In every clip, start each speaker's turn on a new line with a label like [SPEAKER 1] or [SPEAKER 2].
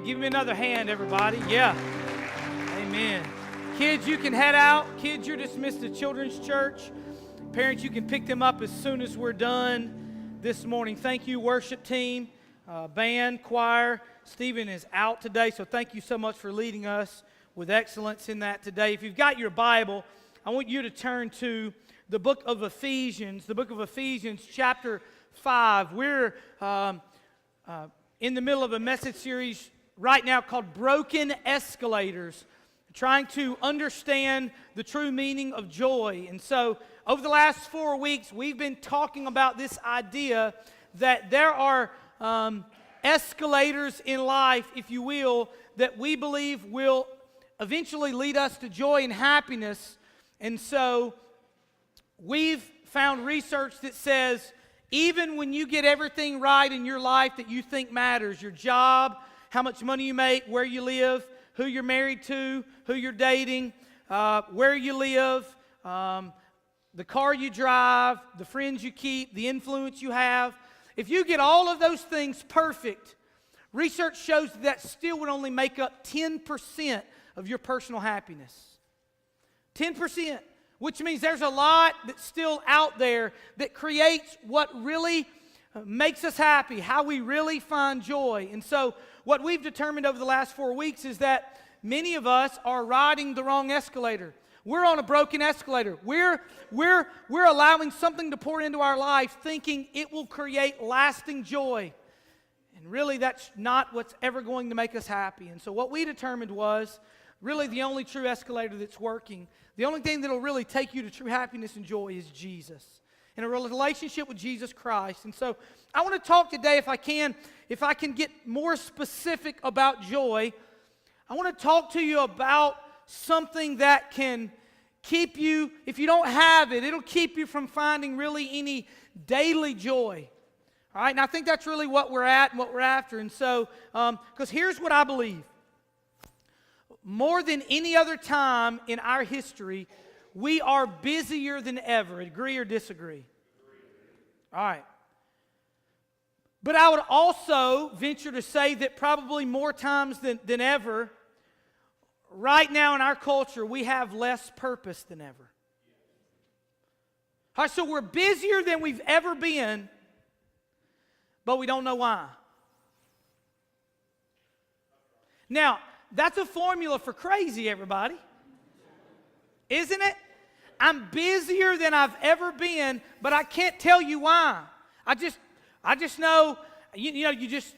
[SPEAKER 1] Give me another hand, everybody. Yeah. Amen. Kids, you can head out. Kids, you're dismissed to Children's Church. Parents, you can pick them up as soon as we're done this morning. Thank you, worship team, band, choir. Stephen is out today, so thank you so much for leading us with excellence in that today. If you've got your Bible, I want you to turn to the book of Ephesians, chapter 5. We're in the middle of a message series right now called Broken Escalators, trying to understand the true meaning of joy. And so over the last 4 weeks, we've been talking about this idea that there are escalators in life, if you will, that we believe will eventually lead us to joy and happiness. And so we've found research that says even when you get everything right in your life that you think matters, your job, how much money you make, where you live, who you're married to, who you're dating, where you live, the car you drive, the friends you keep, the influence you have. If you get all of those things perfect, research shows that still would only make up 10% of your personal happiness. 10%, which means there's a lot that's still out there that creates what really makes us happy, how we really find joy. And so what we've determined over the last 4 weeks is that many of us are riding the wrong escalator. We're on a broken escalator. We're allowing something to pour into our life thinking it will create lasting joy. And really that's not what's ever going to make us happy. And so what we determined was really the only true escalator that's working, the only thing that will really take you to true happiness and joy is Jesus, and a relationship with Jesus Christ. And so I want to talk today, if I can get more specific about joy, I want to talk to you about something that can keep you, if you don't have it, it'll keep you from finding really any daily joy. All right, and I think that's really what we're at and what we're after. And so, because here's what I believe. More than any other time in our history, we are busier than ever. Agree or disagree? All right. But I would also venture to say that probably more times than ever, right now in our culture, we have less purpose than ever. All right, so we're busier than we've ever been, but we don't know why. Now, that's a formula for crazy, everybody. Isn't it? I'm busier than I've ever been, but I can't tell you why. I just know, you just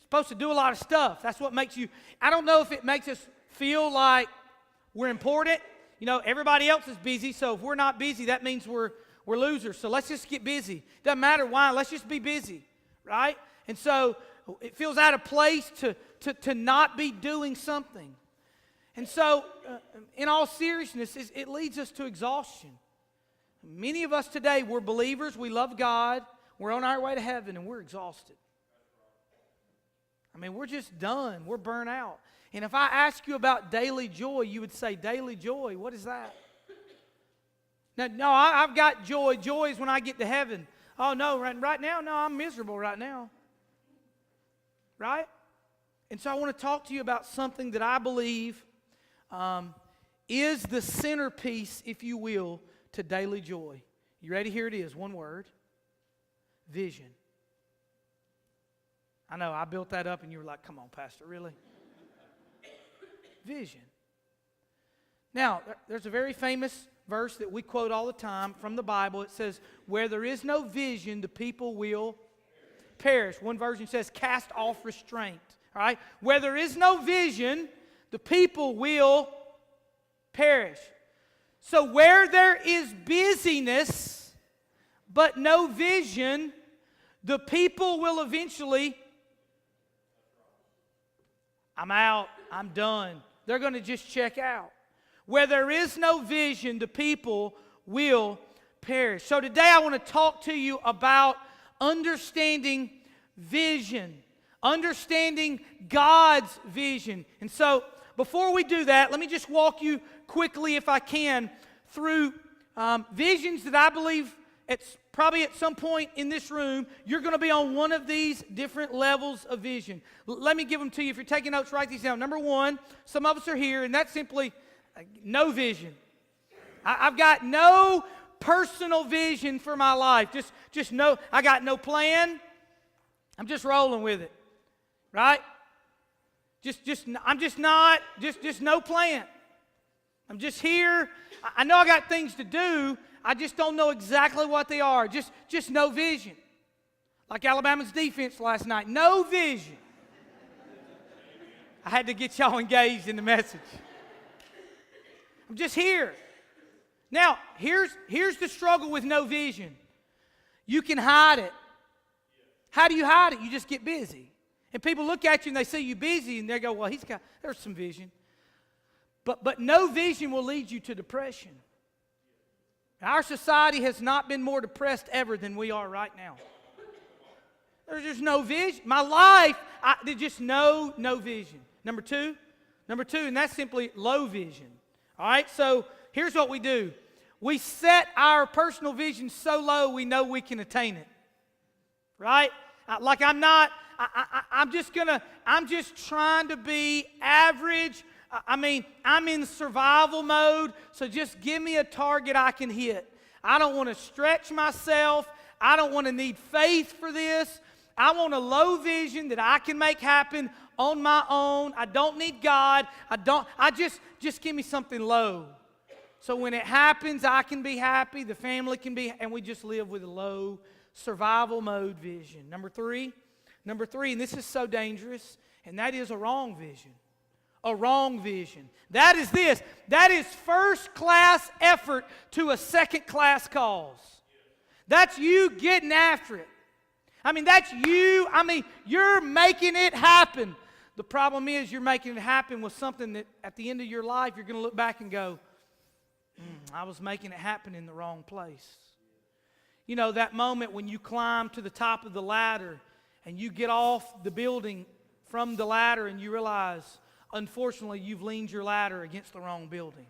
[SPEAKER 1] supposed to do a lot of stuff. That's what makes you, I don't know if it makes us feel like we're important. You know, everybody else is busy, so if we're not busy, that means we're losers. So let's just get busy. Doesn't matter why, let's just be busy, right? And so it feels out of place to not be doing something. And so, in all seriousness, it leads us to exhaustion. Many of us today, we're believers, we love God, we're on our way to heaven, and we're exhausted. I mean, we're just done, we're burnt out. And if I ask you about daily joy, you would say, daily joy, what is that? Now, no, I've got joy. Joy is when I get to heaven. Oh, no, right now, no, I'm miserable right now. Right? And so I want to talk to you about something that I believe is the centerpiece, if you will, to daily joy. You ready? Here it is, one word. Vision. I know, I built that up and you were like, come on, Pastor, really? Vision. Now, there's a very famous verse that we quote all the time from the Bible. It says, where there is no vision, the people will perish. One version says, cast off restraint. All right? Where there is no vision, the people will perish. So where there is busyness, but no vision, the people will eventually, I'm out, I'm done. They're going to just check out. Where there is no vision, the people will perish. So today I want to talk to you about understanding vision. Understanding God's vision. And so, before we do that, let me just walk you quickly, if I can, through visions that I believe probably at some point in this room, you're going to be on one of these different levels of vision. Let me give them to you. If you're taking notes, write these down. Number one, some of us are here, and that's simply no vision. I've got no personal vision for my life. Just no, I got no plan. I'm just rolling with it, right? I'm just no plan. I'm just here. I know I got things to do. I just don't know exactly what they are. Just no vision. Like Alabama's defense last night. No vision. I had to get y'all engaged in the message. I'm just here. Now, here's the struggle with no vision. You can hide it. How do you hide it? You just get busy. And people look at you and they see you busy and they go, well, there's some vision. But no vision will lead you to depression. Our society has not been more depressed ever than we are right now. There's just no vision. My life, there's just no vision. Number two, and that's simply low vision. All right, so here's what we do. We set our personal vision so low we know we can attain it. Right? Like I'm just trying to be average. I'm in survival mode, so just give me a target I can hit. I don't want to stretch myself. I don't want to need faith for this. I want a low vision that I can make happen on my own. I don't need God. Just give me something low. So when it happens, I can be happy, the family can be, and we just live with a low survival mode vision. Number three, and this is so dangerous, and that is a wrong vision. A wrong vision. That is this. That is first-class effort to a second-class cause. That's you getting after it. That's you. You're making it happen. The problem is you're making it happen with something that at the end of your life you're going to look back and go, I was making it happen in the wrong place. You know, that moment when you climb to the top of the ladder and you get off the building from the ladder and you realize, unfortunately, you've leaned your ladder against the wrong building.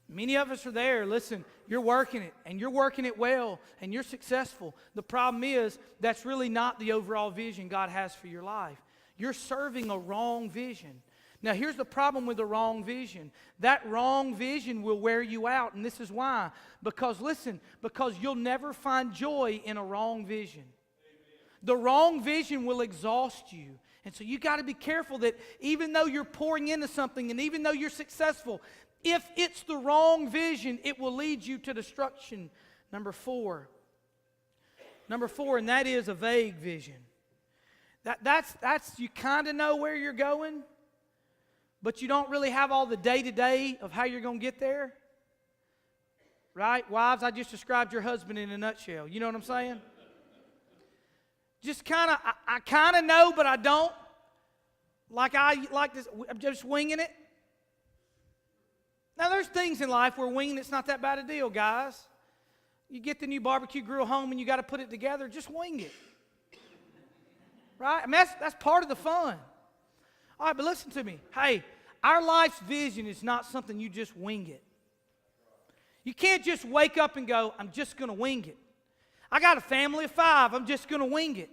[SPEAKER 1] Many of us are there. Listen, you're working it, and you're working it well, and you're successful. The problem is that's really not the overall vision God has for your life. You're serving a wrong vision. Now, here's the problem with the wrong vision. That wrong vision will wear you out, and this is why. Because you'll never find joy in a wrong vision. The wrong vision will exhaust you. And so you got to be careful that even though you're pouring into something and even though you're successful, if it's the wrong vision, it will lead you to destruction. Number four, and that is a vague vision. That's you kind of know where you're going, but you don't really have all the day-to-day of how you're going to get there. Right? Wives, I just described your husband in a nutshell. You know what I'm saying? Just kind of, I kind of know, but I don't. Like this, I'm just winging it. Now, there's things in life where winging it's not that bad a deal, guys. You get the new barbecue grill home and you got to put it together, just wing it. Right? That's part of the fun. All right, but listen to me. Hey, our life's vision is not something you just wing it. You can't just wake up and go, I'm just going to wing it. I got a family of 5. I'm just going to wing it.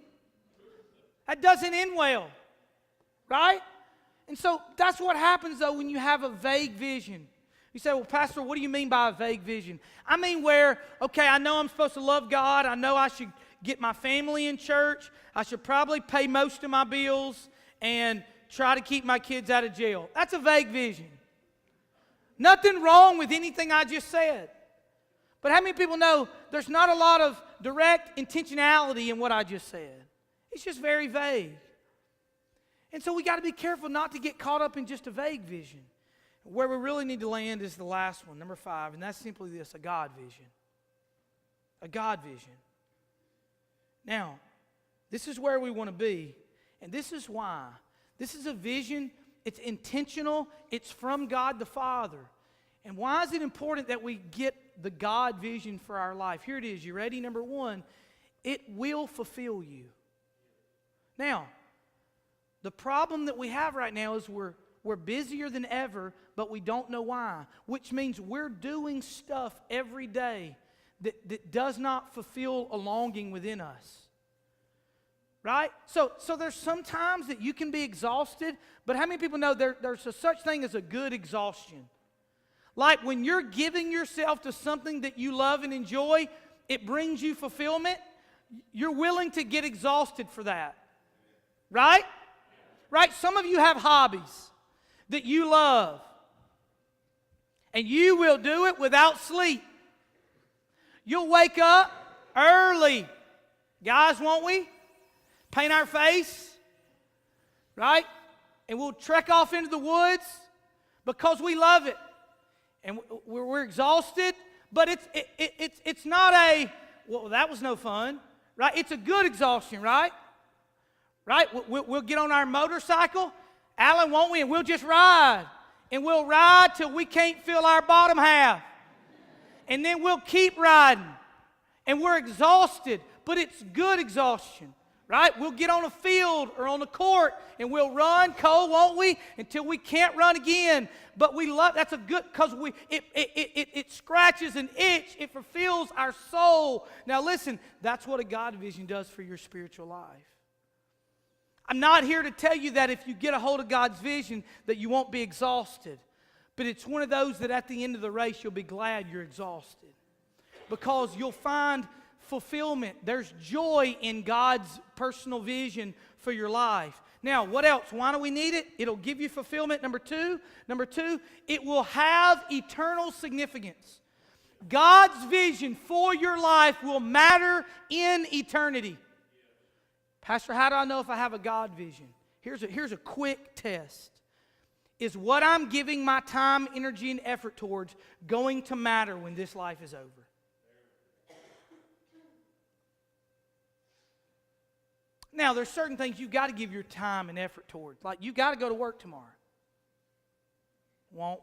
[SPEAKER 1] That doesn't end well, right? And so that's what happens, though, when you have a vague vision. You say, well, Pastor, what do you mean by a vague vision? I mean where, okay, I know I'm supposed to love God. I know I should get my family in church. I should probably pay most of my bills and try to keep my kids out of jail. That's a vague vision. Nothing wrong with anything I just said. But how many people know there's not a lot of direct intentionality in what I just said? It's just very vague. And so we got to be careful not to get caught up in just a vague vision. Where we really need to land is the last one, number 5, and that's simply this, a God vision. A God vision. Now, this is where we want to be, and this is why. This is a vision, it's intentional, it's from God the Father. And why is it important that we get the God vision for our life? Here it is. You ready? Number 1, it will fulfill you. Now, the problem that we have right now is we're busier than ever, but we don't know why. Which means we're doing stuff every day that does not fulfill a longing within us. Right? So there's some times that you can be exhausted, but how many people know there's a such thing as a good exhaustion? Like when you're giving yourself to something that you love and enjoy, it brings you fulfillment, you're willing to get exhausted for that. Right? Right? Some of you have hobbies that you love, and you will do it without sleep. You'll wake up early. Guys, won't we? Paint our face, right? And we'll trek off into the woods because we love it. And we're exhausted, but it's not a, well, that was no fun, right? It's a good exhaustion, right? Right? We'll get on our motorcycle, Alan, won't we? And we'll just ride. And we'll ride till we can't feel our bottom half. And then we'll keep riding. And we're exhausted, but it's good exhaustion, right? We'll get on a field or on the court and we'll run, Cole, won't we? Until we can't run again. But we love, that's a good, because it scratches an itch. It fulfills our soul. Now listen, that's what a God vision does for your spiritual life. I'm not here to tell you that if you get a hold of God's vision that you won't be exhausted. But it's one of those that at the end of the race you'll be glad you're exhausted. Because you'll find fulfillment. There's joy in God's personal vision for your life. Now, what else? Why do we need it? It'll give you fulfillment. Number two, it will have eternal significance. God's vision for your life will matter in eternity. Pastor, how do I know if I have a God vision? Here's a quick test. Is what I'm giving my time, energy, and effort towards going to matter when this life is over? Now, there's certain things you've got to give your time and effort towards. Like, you've got to go to work tomorrow. Won't.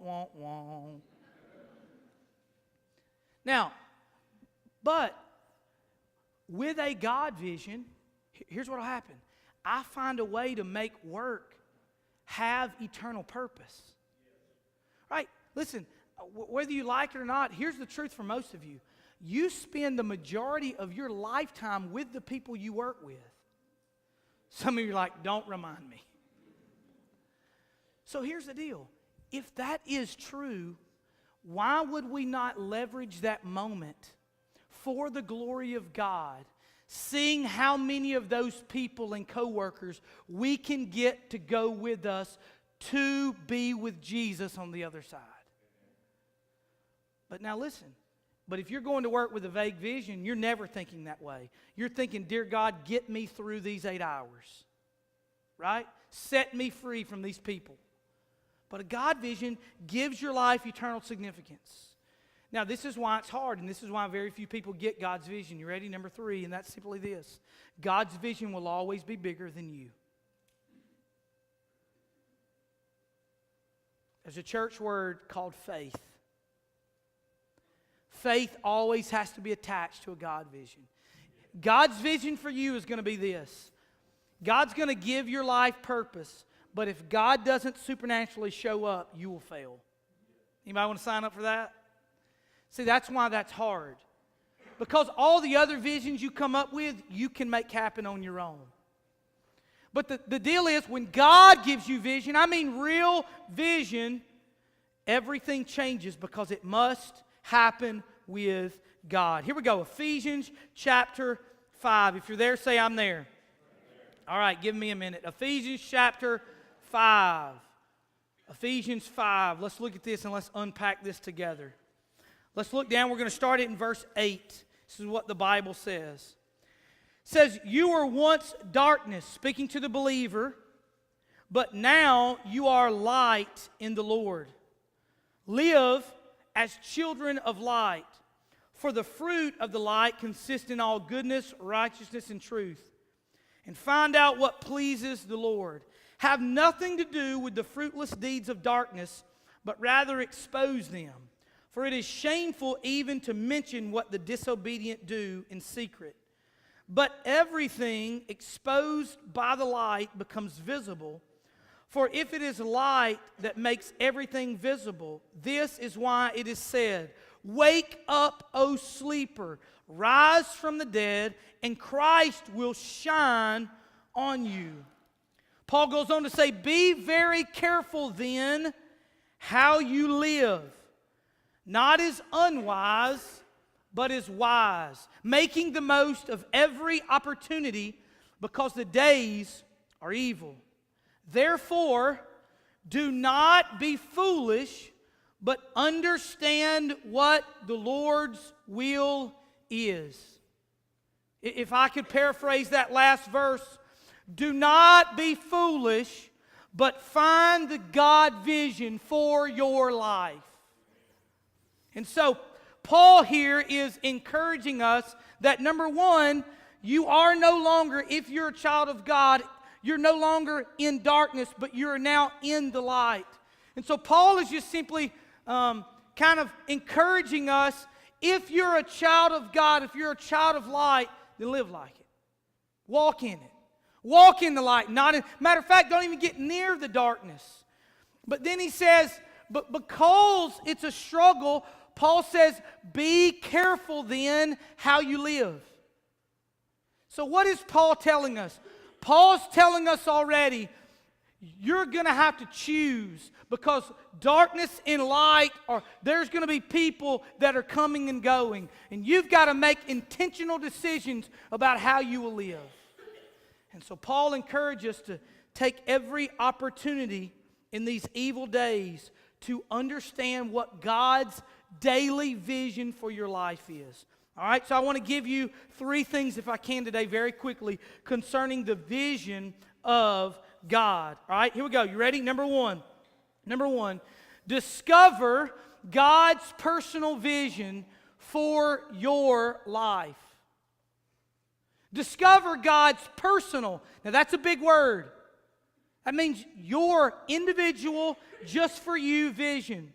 [SPEAKER 1] Now, but with a God vision, here's what will happen. I find a way to make work have eternal purpose. Right? Listen, whether you like it or not, here's the truth for most of you. You spend the majority of your lifetime with the people you work with. Some of you are like, don't remind me. So here's the deal. If that is true, why would we not leverage that moment for the glory of God, seeing how many of those people and coworkers we can get to go with us to be with Jesus on the other side? But now listen, but if you're going to work with a vague vision, you're never thinking that way. You're thinking, dear God, get me through these 8 hours, right? Set me free from these people. But a God vision gives your life eternal significance. Now, this is why it's hard, and this is why very few people get God's vision. You ready? Number 3, and that's simply this. God's vision will always be bigger than you. There's a church word called faith. Faith always has to be attached to a God vision. God's vision for you is going to be this. God's going to give your life purpose, but if God doesn't supernaturally show up, you will fail. Anybody want to sign up for that? See, that's why that's hard. Because all the other visions you come up with, you can make happen on your own. But the deal is, when God gives you vision, I mean real vision, everything changes because it must happen with God. Here we go. Ephesians chapter 5. If you're there, say I'm there. All right, give me a minute. Ephesians chapter 5. Ephesians 5. Let's look at this and let's unpack this together. Let's look down. We're going to start it in verse 8. This is what the Bible says. It says, you were once darkness, speaking to the believer, but now you are light in the Lord. Live as children of light, for the fruit of the light consists in all goodness, righteousness, and truth. And find out what pleases the Lord. Have nothing to do with the fruitless deeds of darkness, but rather expose them. For it is shameful even to mention what the disobedient do in secret. But everything exposed by the light becomes visible, For if it is light that makes everything visible, this is why it is said, wake up, O sleeper, rise from the dead, and Christ will shine on you. Paul goes on to say, be very careful then how you live, not as unwise, but as wise, making the most of every opportunity because the days are evil. Therefore, do not be foolish, but understand what the Lord's will is. If I could paraphrase that last verse, do not be foolish, but find the God vision for your life. And so, Paul here is encouraging us that number one, you are no longer, if you're a child of God, you're no longer in darkness, but you're now in the light. And so Paul is just simply kind of encouraging us, if you're a child of God, if you're a child of light, then live like it. Walk in it. Walk in the light. Matter of fact, don't even get near the darkness. But then he says, but because it's a struggle, Paul says, be careful then how you live. So what is Paul telling us? Paul's telling us already, you're going to have to choose, because darkness and light there's going to be people that are coming and going, and you've got to make intentional decisions about how you will live. And so Paul encourages us to take every opportunity in these evil days to understand what God's daily vision for your life is. All right, so I want to give you 3 things, if I can today, very quickly, concerning the vision of God. All right, here we go. You ready? Number one, discover God's personal vision for your life. Discover God's personal. Now, that's a big word. That means your individual, just for you vision.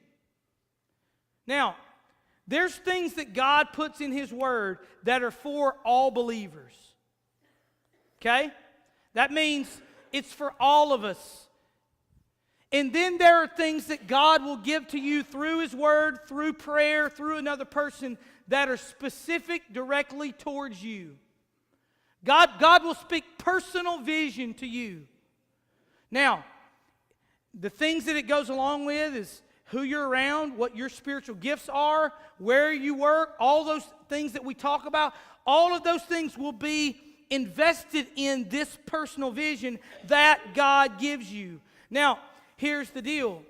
[SPEAKER 1] Now, there's things that God puts in His Word that are for all believers. Okay? That means it's for all of us. And then there are things that God will give to you through His Word, through prayer, through another person that are specific directly towards you. God will speak personal vision to you. Now, the things that it goes along with is who you're around, what your spiritual gifts are, where you work, all those things that we talk about, all of those things will be invested in this personal vision that God gives you. Now, here's the deal.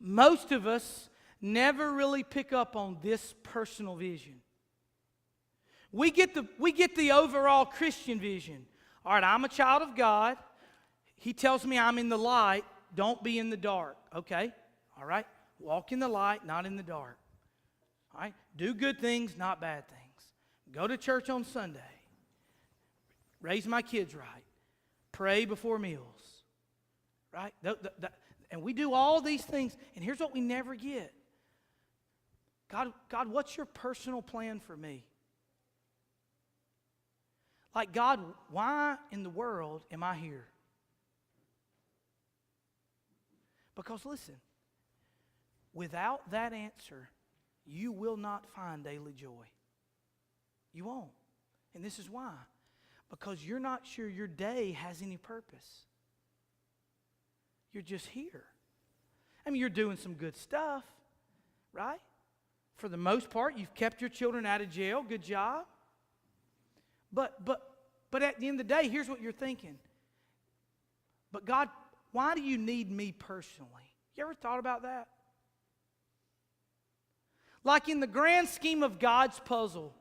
[SPEAKER 1] Most of us never really pick up on this personal vision. We get the overall Christian vision. All right, I'm a child of God. He tells me I'm in the light. Don't be in the dark. Okay, all right. Walk in the light, not in the dark. All right. Do good things, not bad things. Go to church on Sunday. Raise my kids right. Pray before meals. Right? And we do all these things, and here's what we never get. God, what's your personal plan for me? Like, God, why in the world am I here? Because listen, without that answer, you will not find daily joy. You won't. And this is why. Because you're not sure your day has any purpose. You're just here. I mean, you're doing some good stuff, right? For the most part, you've kept your children out of jail. Good job. But at the end of the day, here's what you're thinking. But God, why do you need me personally? You ever thought about that? Like, in the grand scheme of God's puzzle,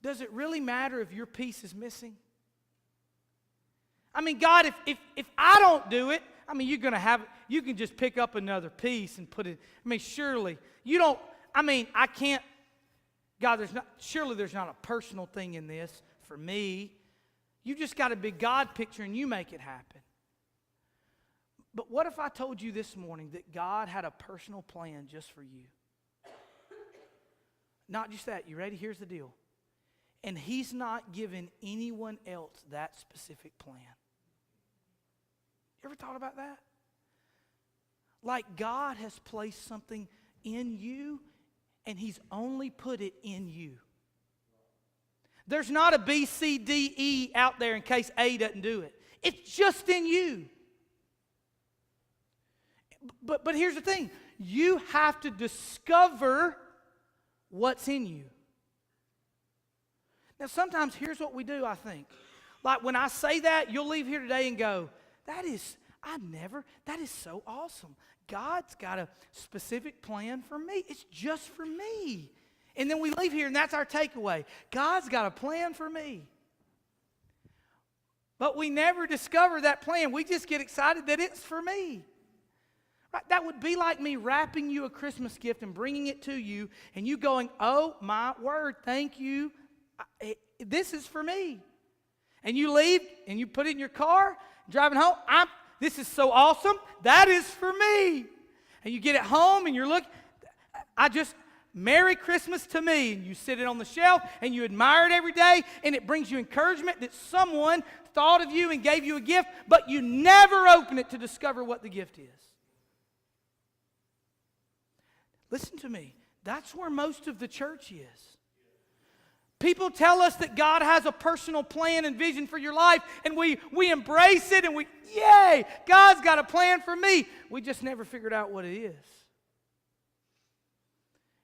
[SPEAKER 1] does it really matter if your piece is missing? I mean, God, if I don't do it, I mean, you can just pick up another piece and put it. I mean, surely you don't. I mean, I can't. God, surely there's not a personal thing in this for me. You just got a big God picture and you make it happen. But what if I told you this morning that God had a personal plan just for you? Not just that. You ready? Here's the deal. And He's not given anyone else that specific plan. thought about that? Like God has placed something in you, and He's only put it in you. There's not a B, C, D, E out there in case A doesn't do it. It's just in you. But here's the thing. You have to discover what's in you. Now, sometimes here's what we do, I think. Like when I say that, you'll leave here today and go, that is so awesome. God's got a specific plan for me. It's just for me. And then we leave here and that's our takeaway. God's got a plan for me. But we never discover that plan. We just get excited that it's for me. Right? That would be like me wrapping you a Christmas gift and bringing it to you and you going, oh my word, thank you. This is for me. And you leave and you put it in your car, driving home. This is so awesome. That is for me. And you get it home and you're looking. Merry Christmas to me. And you sit it on the shelf and you admire it every day. And it brings you encouragement that someone thought of you and gave you a gift. But you never open it to discover what the gift is. Listen to me. That's where most of the church is. People tell us that God has a personal plan and vision for your life, and we embrace it, and yay, God's got a plan for me. We just never figured out what it is.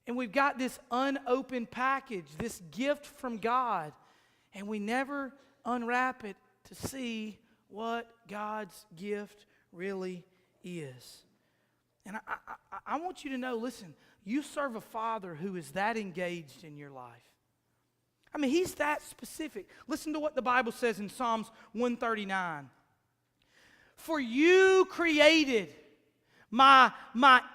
[SPEAKER 1] And we've got this unopened package, this gift from God, and we never unwrap it to see what God's gift really is. And I want you to know, listen, you serve a Father who is that engaged in your life. I mean, He's that specific. Listen to what the Bible says in Psalms 139. For you created my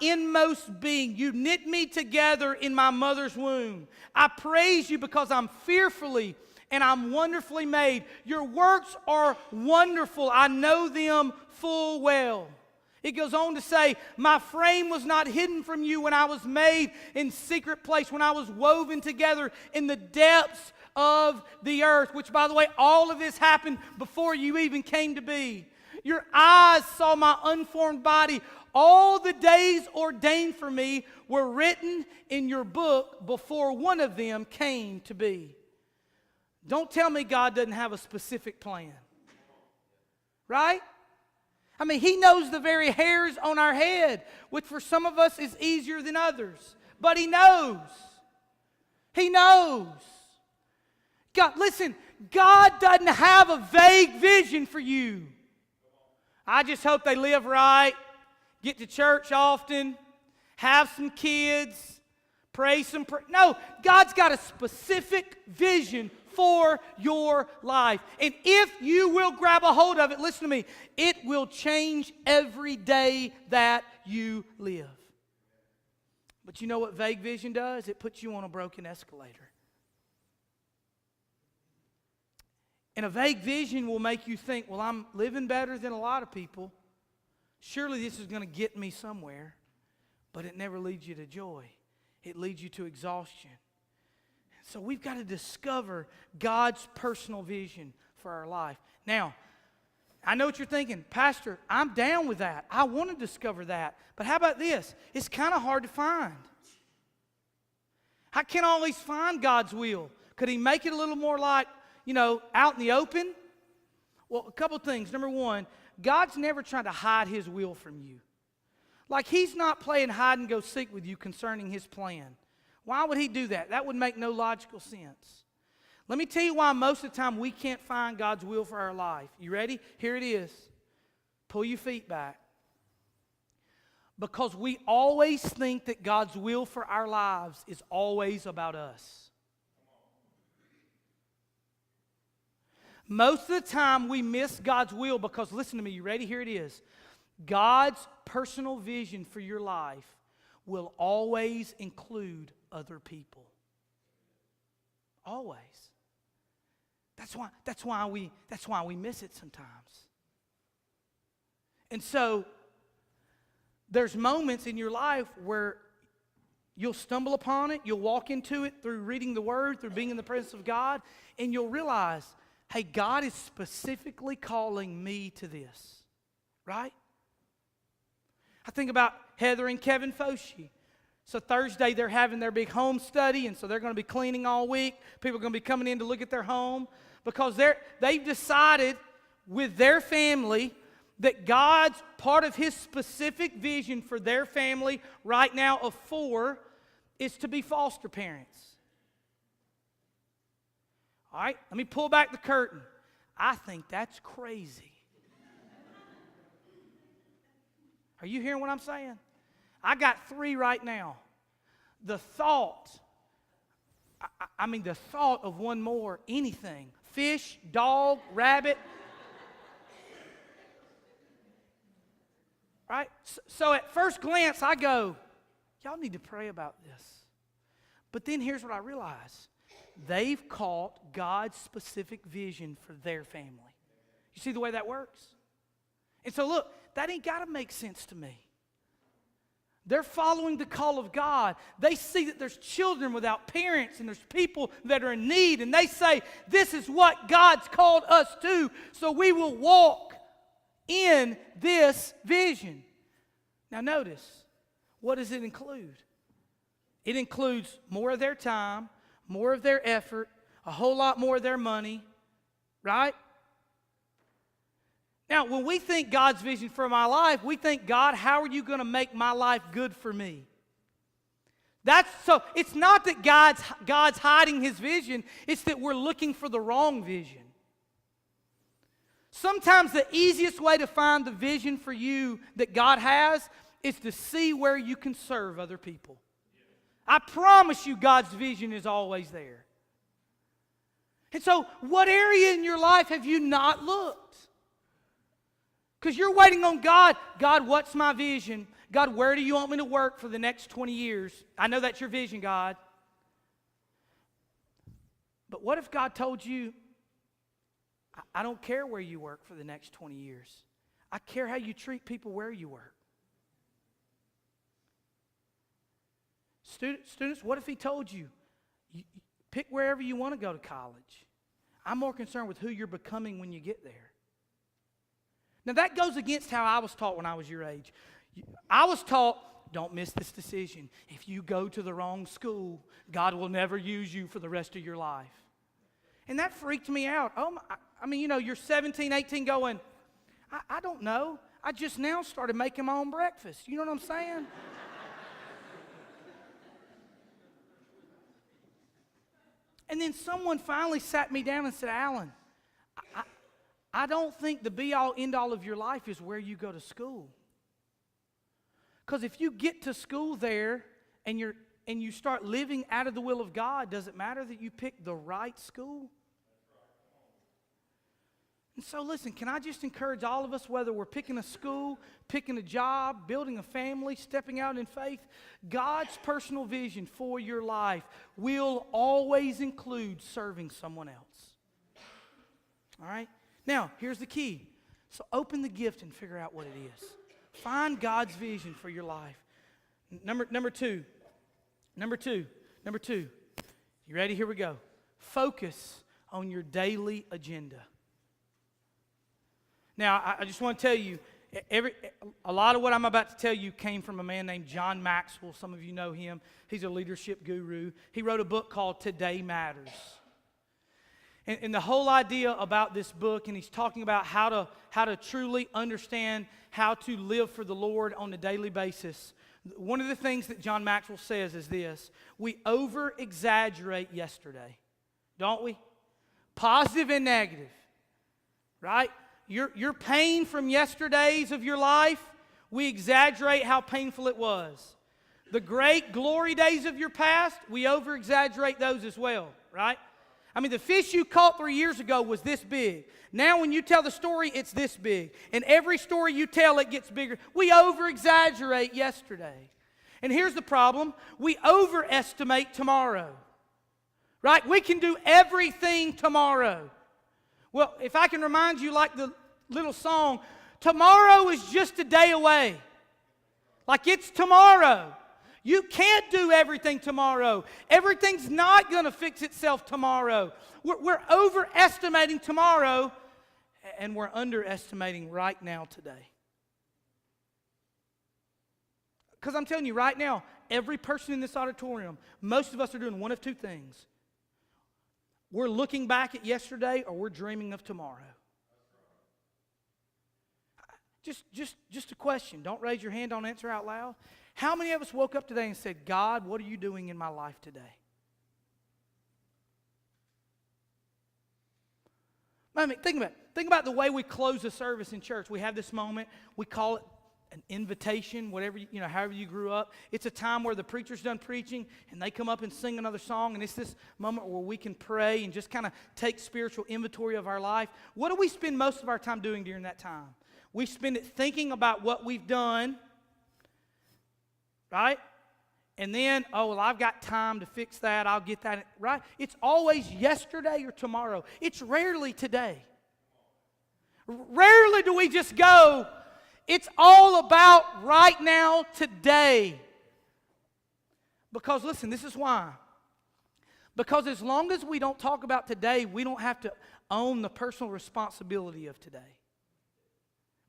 [SPEAKER 1] inmost being. You knit me together in my mother's womb. I praise you because I'm fearfully and I'm wonderfully made. Your works are wonderful. I know them full well. It goes on to say, my frame was not hidden from you when I was made in secret place, when I was woven together in the depths of the earth. Which, by the way, all of this happened before you even came to be. Your eyes saw my unformed body. All the days ordained for me were written in your book before one of them came to be. Don't tell me God doesn't have a specific plan. Right? I mean, He knows the very hairs on our head, which for some of us is easier than others. But He knows. He knows. God, listen, God doesn't have a vague vision for you. I just hope they live right, get to church often, have some kids, pray some No, God's got a specific vision for your life. And if you will grab a hold of it, listen to me, it will change every day that you live. But you know what vague vision does? It puts you on a broken escalator. And a vague vision will make you think, well, I'm living better than a lot of people. Surely this is going to get me somewhere. But it never leads you to joy. It leads you to exhaustion. So we've got to discover God's personal vision for our life. Now, I know what you're thinking. Pastor, I'm down with that. I want to discover that. But how about this? It's kind of hard to find. I can't always find God's will. Could He make it a little more like, out in the open? Well, a couple things. Number one, God's never trying to hide His will from you. Like He's not playing hide and go seek with you concerning His plan. Why would He do that? That would make no logical sense. Let me tell you why most of the time we can't find God's will for our life. You ready? Here it is. Pull your feet back. Because we always think that God's will for our lives is always about us. Most of the time we miss God's will because, listen to me, you ready? Here it is. God's personal vision for your life will always include other people. Always. That's why we miss it sometimes. And so there's moments in your life where you'll stumble upon it, you'll walk into it through reading the Word, through being in the presence of God, and you'll realize, hey, God is specifically calling me to this right? I think about Heather and Kevin Foshee. So Thursday they're having their big home study, and so they're going to be cleaning all week. People are going to be coming in to look at their home because they've decided with their family that God's part of His specific vision for their family right now of 4 is to be foster parents. All right, let me pull back the curtain. I think that's crazy. Are you hearing what I'm saying? I got 3 right now. The thought, the thought of one more, anything. Fish, dog, rabbit. Right? So at first glance, I go, y'all need to pray about this. But then here's what I realize. They've caught God's specific vision for their family. You see the way that works? And so look, that ain't got to make sense to me. They're following the call of God. They see that there's children without parents and there's people that are in need. And they say, this is what God's called us to, so we will walk in this vision. Now notice, what does it include? It includes more of their time, more of their effort, a whole lot more of their money, right? Now, when we think God's vision for my life, we think, God, how are you going to make my life good for me? So it's not that God's hiding His vision, it's that we're looking for the wrong vision. Sometimes the easiest way to find the vision for you that God has is to see where you can serve other people. I promise you God's vision is always there. And so, what area in your life have you not looked? Because you're waiting on God. God, what's my vision? God, where do you want me to work for the next 20 years? I know that's your vision, God. But what if God told you, I don't care where you work for the next 20 years. I care how you treat people where you work. Students, what if He told you, pick wherever you want to go to college? I'm more concerned with who you're becoming when you get there. Now that goes against how I was taught when I was your age. I was taught, don't miss this decision. If you go to the wrong school, God will never use you for the rest of your life. And that freaked me out. You're 17, 18 going, I don't know. I just now started making my own breakfast. You know what I'm saying? And then someone finally sat me down and said, Alan, I don't think the be-all, end-all of your life is where you go to school. Because if you get to school there and you start living out of the will of God, does it matter that you pick the right school? And so listen, can I just encourage all of us, whether we're picking a school, picking a job, building a family, stepping out in faith, God's personal vision for your life will always include serving someone else. All right? Now, here's the key. So open the gift and figure out what it is. Find God's vision for your life. Number two. You ready? Here we go. Focus on your daily agenda. Now, I just want to tell you, a lot of what I'm about to tell you came from a man named John Maxwell. Some of you know him. He's a leadership guru. He wrote a book called Today Matters. And the whole idea about this book, and he's talking about how to truly understand how to live for the Lord on a daily basis. One of the things that John Maxwell says is this: we over-exaggerate yesterday, don't we? Positive and negative, right? Your pain from yesterdays of your life, we exaggerate how painful it was. The great glory days of your past, we over-exaggerate those as well, right? The fish you caught 3 years ago was this big. Now when you tell the story, it's this big. And every story you tell, it gets bigger. We over-exaggerate yesterday. And here's the problem. We overestimate tomorrow. Right? We can do everything tomorrow. Well, if I can remind you, like the little song, tomorrow is just a day away. Like it's tomorrow. You can't do everything tomorrow. Everything's not going to fix itself tomorrow. We're overestimating tomorrow, and we're underestimating right now today. Because I'm telling you right now, every person in this auditorium, most of us are doing one of two things. We're looking back at yesterday or we're dreaming of tomorrow. Just a question. Don't raise your hand, don't answer out loud. How many of us woke up today and said, God, what are you doing in my life today? I mean, think about it. Think about the way we close the service in church. We have this moment. We call it an invitation, whatever, however you grew up. It's a time where the preacher's done preaching and they come up and sing another song, and it's this moment where we can pray and just kind of take spiritual inventory of our life. What do we spend most of our time doing during that time? We spend it thinking about what we've done, right? And then, I've got time to fix that. I'll get that, right? It's always yesterday or tomorrow. It's rarely today. Rarely do we just go, it's all about right now, today. Because listen, this is why. Because as long as we don't talk about today, we don't have to own the personal responsibility of today.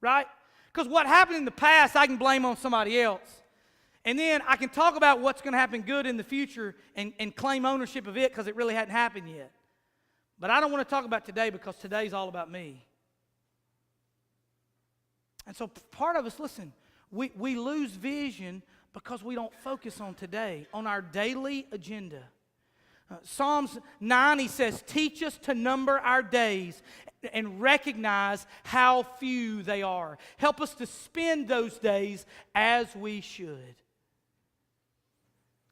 [SPEAKER 1] Right? Because what happened in the past, I can blame on somebody else. And then I can talk about what's going to happen good in the future and claim ownership of it because it really hadn't happened yet. But I don't want to talk about today because today's all about me. And so part of us, listen, we lose vision because we don't focus on today, on our daily agenda. Psalms 90 says, teach us to number our days and recognize how few they are. Help us to spend those days as we should.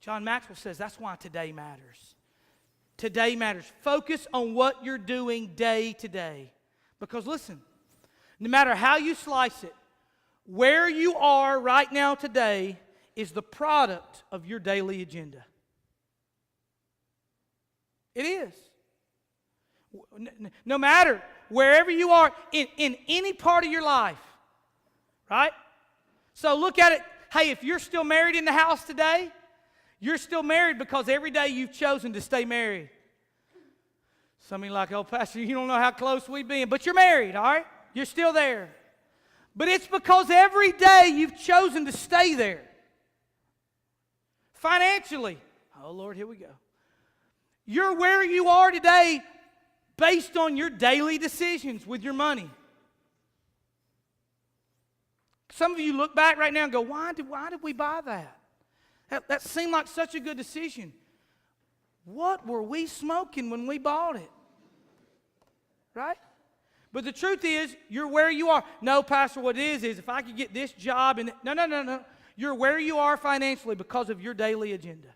[SPEAKER 1] John Maxwell says that's why today matters. Today matters. Focus on what you're doing day to day. Because listen, no matter how you slice it, where you are right now today is the product of your daily agenda. It is. No matter wherever you are in any part of your life, right? So look at it. Hey, if you're still married in the house today, you're still married because every day you've chosen to stay married. Some of you are like, oh, Pastor, you don't know how close we've been. But you're married, all right? You're still there. But it's because every day you've chosen to stay there. Financially. Oh, Lord, here we go. You're where you are today based on your daily decisions with your money. Some of you look back right now and go, why did we buy that? That seemed like such a good decision. What were we smoking when we bought it? Right? But the truth is, you're where you are. No, Pastor, what it is if I could get this job and no. You're where you are financially because of your daily agenda.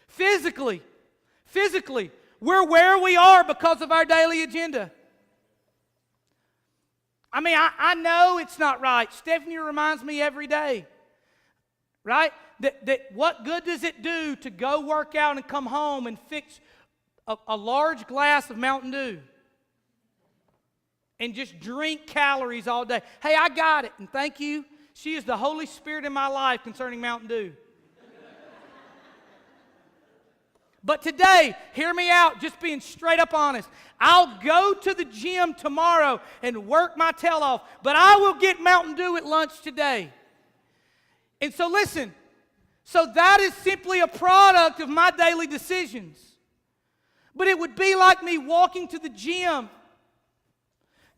[SPEAKER 1] Physically, we're where we are because of our daily agenda. I mean, I know it's not right. Stephanie reminds me every day, right? That what good does it do to go work out and come home and fix a large glass of Mountain Dew and just drink calories all day? Hey, I got it, and thank you. She is the Holy Spirit in my life concerning Mountain Dew. But today, hear me out, just being straight up honest. I'll go to the gym tomorrow and work my tail off, but I will get Mountain Dew at lunch today. And so listen, so that is simply a product of my daily decisions. But it would be like me walking to the gym.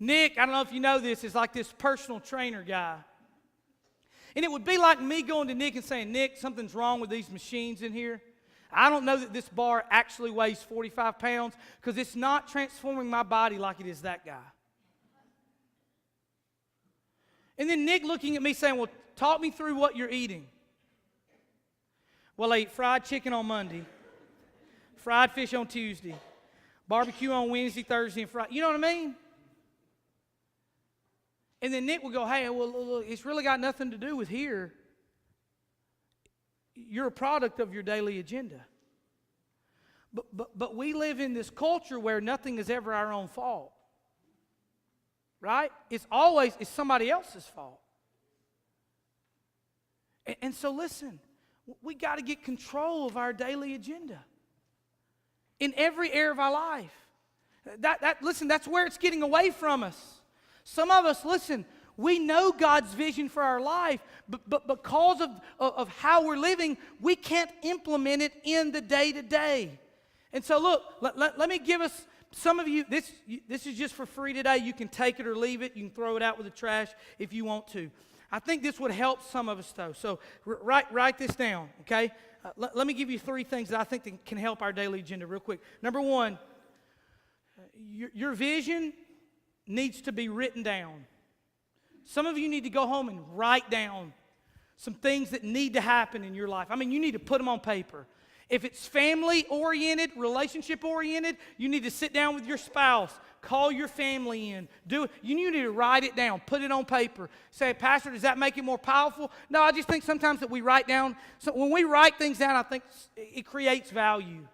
[SPEAKER 1] Nick, I don't know if you know this, is like this personal trainer guy. And it would be like me going to Nick and saying, Nick, something's wrong with these machines in here. I don't know that this bar actually weighs 45 pounds because it's not transforming my body like it is that guy. And then Nick looking at me saying, well, talk me through what you're eating. Well, I ate fried chicken on Monday, fried fish on Tuesday, barbecue on Wednesday, Thursday, and Friday. You know what I mean? And then Nick will go, hey, well, look, it's really got nothing to do with here. You're a product of your daily agenda. But we live in this culture where nothing is ever our own fault. Right? It's somebody else's fault. And so listen, we got to get control of our daily agenda in every area of our life. Listen, that's where it's getting away from us. Some of us, listen, We know God's vision for our life, but because of how we're living, we can't implement it in the day-to-day. And so look, let me give us, some of you, this is just for free today. You can take it or leave it. You can throw it out with the trash if you want to. I think this would help some of us, though. So write this down, okay? Let me give you 3 things that I think that can help our daily agenda real quick. Number 1, your vision needs to be written down. Some of you need to go home and write down some things that need to happen in your life. I mean, you need to put them on paper. If it's family-oriented, relationship-oriented, you need to sit down with your spouse, call your family in. You need to write it down, put it on paper. Say, Pastor, does that make it more powerful? No, I just think sometimes that we write down. So when we write things down, I think it creates value.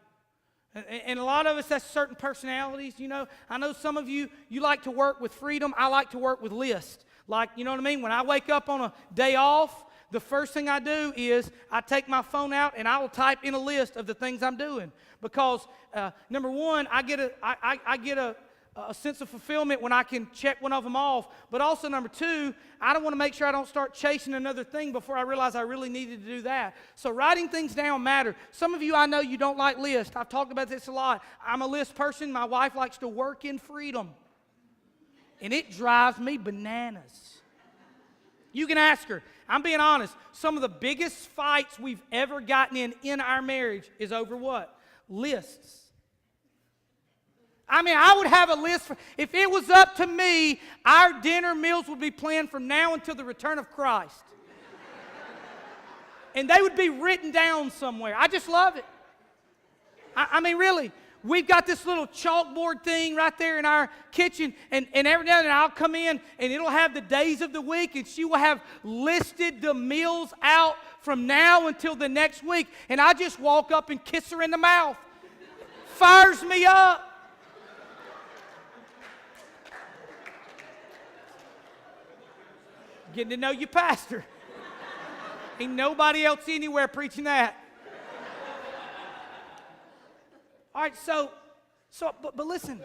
[SPEAKER 1] And a lot of us, that's certain personalities, you know. I know some of you like to work with freedom. I like to work with lists. Like, you know what I mean? When I wake up on a day off, the first thing I do is I take my phone out and I will type in a list of the things I'm doing. Because, number 1, I get a sense of fulfillment when I can check one of them off. But also, number 2, I don't want to make sure I don't start chasing another thing before I realize I really needed to do that. So writing things down matter. Some of you, I know you don't like lists. I've talked about this a lot. I'm a list person. My wife likes to work in freedom. And it drives me bananas. You can ask her. I'm being honest. Some of the biggest fights we've ever gotten in our marriage is over what? Lists. I mean, I would have a list. If it was up to me, our dinner meals would be planned from now until the return of Christ. And they would be written down somewhere. I just love it. I mean, really. We've got this little chalkboard thing right there in our kitchen, and every now and then I'll come in, and it'll have the days of the week, and she will have listed the meals out from now until the next week, and I just walk up and kiss her in the mouth. Fires me up. Getting to know your pastor. Ain't nobody else anywhere preaching that. All right, but listen,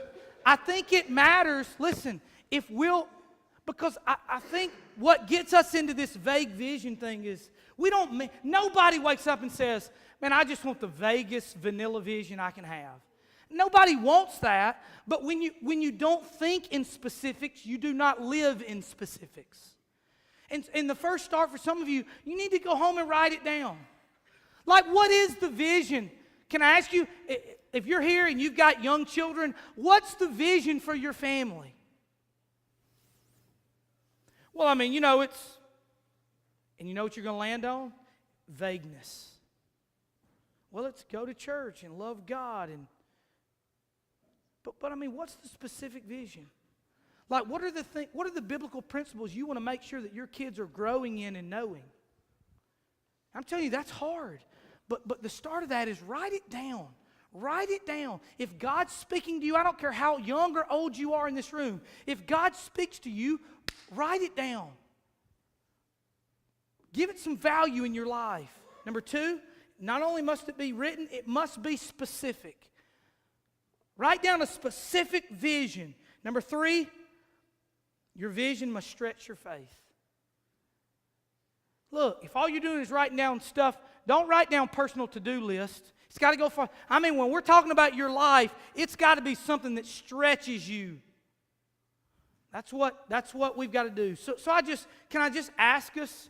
[SPEAKER 1] I think it matters, listen, because I think what gets us into this vague vision thing is, nobody wakes up and says, man, I just want the vaguest vanilla vision I can have. Nobody wants that, but when you don't think in specifics, you do not live in specifics. And the first start for some of you, you need to go home and write it down. Like, what is the vision? Can I ask you, if you're here and you've got young children, what's the vision for your family? Well, I mean, you know what you're going to land on? Vagueness. Well, let's go to church and love God. But I mean, what's the specific vision? Like, what are the biblical principles you want to make sure that your kids are growing in and knowing? I'm telling you, that's hard. But the start of that is write it down. Write it down. If God's speaking to you, I don't care how young or old you are in this room. If God speaks to you, write it down. Give it some value in your life. Number 2, not only must it be written, it must be specific. Write down a specific vision. Number 3, your vision must stretch your faith. Look, if all you're doing is writing down stuff, don't write down personal to-do lists. It's got to go far. I mean, when we're talking about your life, it's got to be something that stretches you. That's what we've got to do. So can I just ask us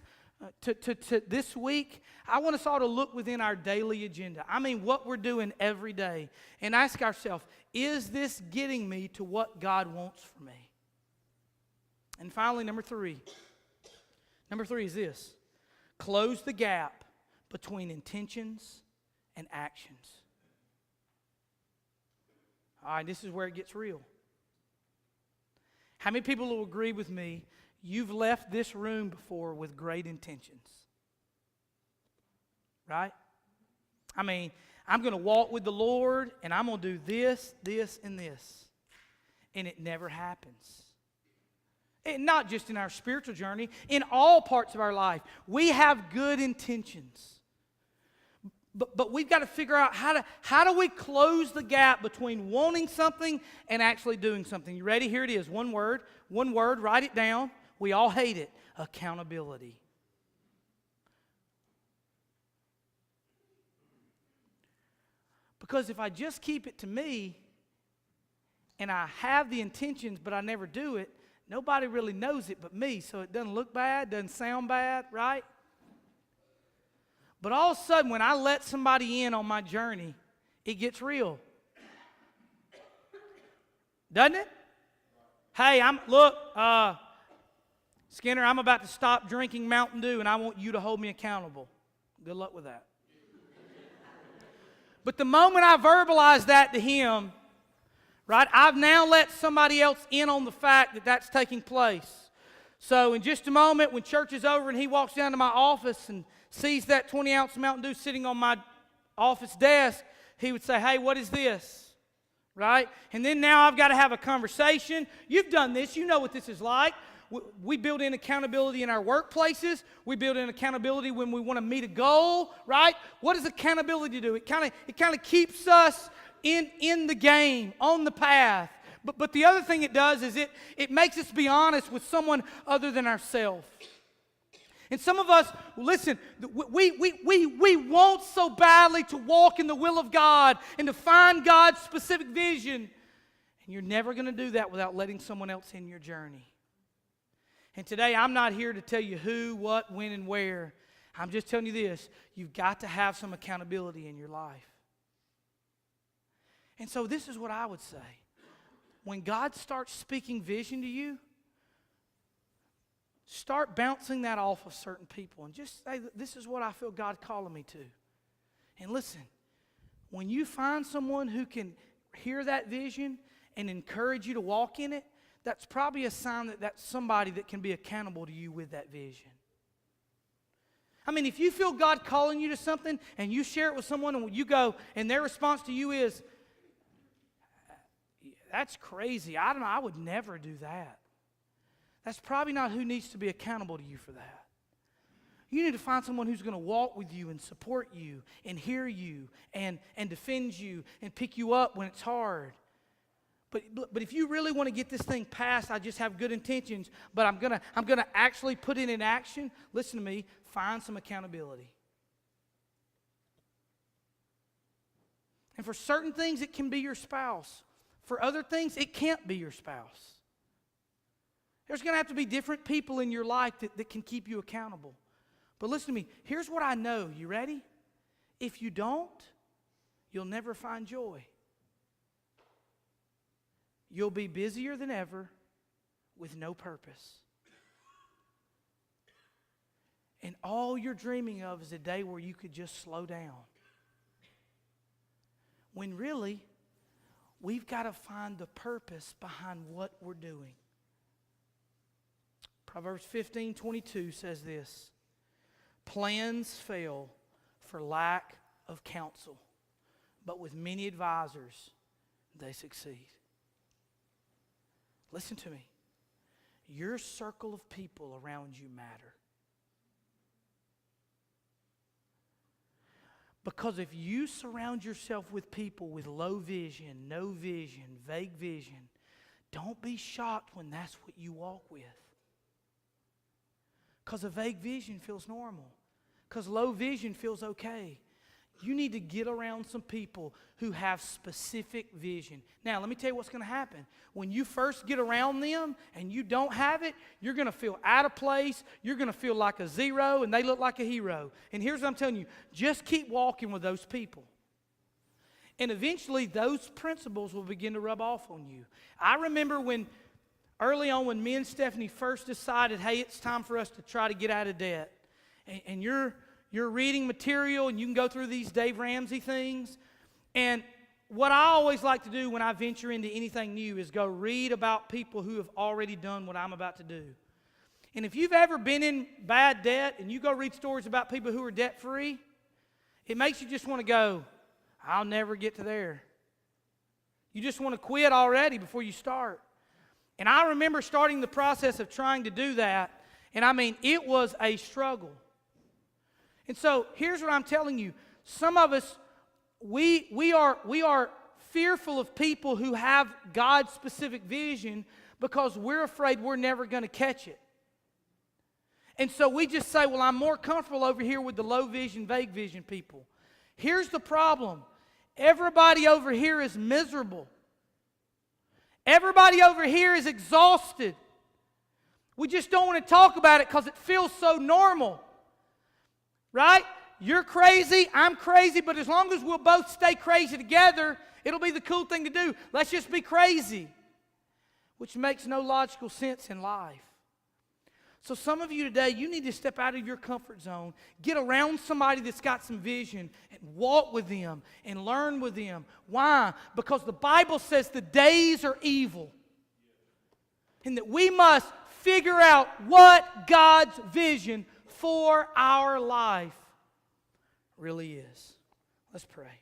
[SPEAKER 1] to this week? I want us all to look within our daily agenda. I mean, what we're doing every day, and ask ourselves, is this getting me to what God wants for me? And finally, number 3. Number 3 is this: close the gap between intentions and actions. All right, this is where it gets real. How many people will agree with me, you've left this room before with great intentions? Right? I mean, I'm going to walk with the Lord, and I'm going to do this, this, and this. And it never happens. And not just in our spiritual journey, in all parts of our life. We have good intentions. But we've got to figure out how do we close the gap between wanting something and actually doing something. You ready? Here it is. One word, write it down. We all hate it. Accountability. Because if I just keep it to me, and I have the intentions, but I never do it, nobody really knows it but me, so it doesn't look bad, doesn't sound bad, right? But all of a sudden, when I let somebody in on my journey, it gets real. Doesn't it? Hey, Skinner, I'm about to stop drinking Mountain Dew, and I want you to hold me accountable. Good luck with that. But the moment I verbalize that to him, right, I've now let somebody else in on the fact that that's taking place. So in just a moment, when church is over and he walks down to my office and sees that 20-ounce Mountain Dew sitting on my office desk, he would say, hey, what is this? Right? And then now I've got to have a conversation. You've done this. You know what this is like. We build in accountability in our workplaces. We build in accountability when we want to meet a goal, right? What does accountability do? It kind of keeps us in the game, on the path. But the other thing it does is it makes us be honest with someone other than ourselves. And some of us, listen, we want so badly to walk in the will of God and to find God's specific vision. And you're never going to do that without letting someone else in your journey. And today, I'm not here to tell you who, what, when, and where. I'm just telling you this. You've got to have some accountability in your life. And so this is what I would say. When God starts speaking vision to you, start bouncing that off of certain people and just say, this is what I feel God calling me to. And listen, when you find someone who can hear that vision and encourage you to walk in it, that's probably a sign that that's somebody that can be accountable to you with that vision. I mean, if you feel God calling you to something and you share it with someone and you go and their response to you is, that's crazy. I don't know. I would never do that. That's probably not who needs to be accountable to you for that. You need to find someone who's going to walk with you and support you and hear you and defend you and pick you up when it's hard. But if you really want to get this thing passed, I just have good intentions, but I'm gonna actually put it in action. Listen to me. Find some accountability. And for certain things, it can be your spouse. For other things, it can't be your spouse. There's going to have to be different people in your life that can keep you accountable. But listen to me. Here's what I know. You ready? If you don't, you'll never find joy. You'll be busier than ever with no purpose. And all you're dreaming of is a day where you could just slow down. When really, we've got to find the purpose behind what we're doing. Proverbs 15:22 says this: plans fail for lack of counsel, but with many advisors, they succeed. Listen to me. Your circle of people around you matter. Because if you surround yourself with people with low vision, no vision, vague vision, don't be shocked when that's what you walk with. Because a vague vision feels normal. Because low vision feels okay. You need to get around some people who have specific vision. Now, let me tell you what's going to happen. When you first get around them and you don't have it, you're going to feel out of place. You're going to feel like a zero, and they look like a hero. And here's what I'm telling you. Just keep walking with those people. And eventually, those principles will begin to rub off on you. I remember early on when me and Stephanie first decided, hey, it's time for us to try to get out of debt. And you're reading material, and you can go through these Dave Ramsey things. And what I always like to do when I venture into anything new is go read about people who have already done what I'm about to do. And if you've ever been in bad debt and you go read stories about people who are debt-free, it makes you just want to go, I'll never get to there. You just want to quit already before you start. And I remember starting the process of trying to do that, and I mean, it was a struggle. And so here's what I'm telling you. Some of us, we are fearful of people who have God's specific vision because we're afraid we're never going to catch it. And so we just say, well, I'm more comfortable over here with the low vision, vague vision people. Here's the problem. Everybody over here is miserable. Everybody over here is exhausted. We just don't want to talk about it because it feels so normal. Right? You're crazy, I'm crazy, but as long as we'll both stay crazy together, it'll be the cool thing to do. Let's just be crazy. Which makes no logical sense in life. So some of you today, you need to step out of your comfort zone, get around somebody that's got some vision, and walk with them and learn with them. Why? Because the Bible says the days are evil. And that we must figure out what God's vision for our life really is. Let's pray.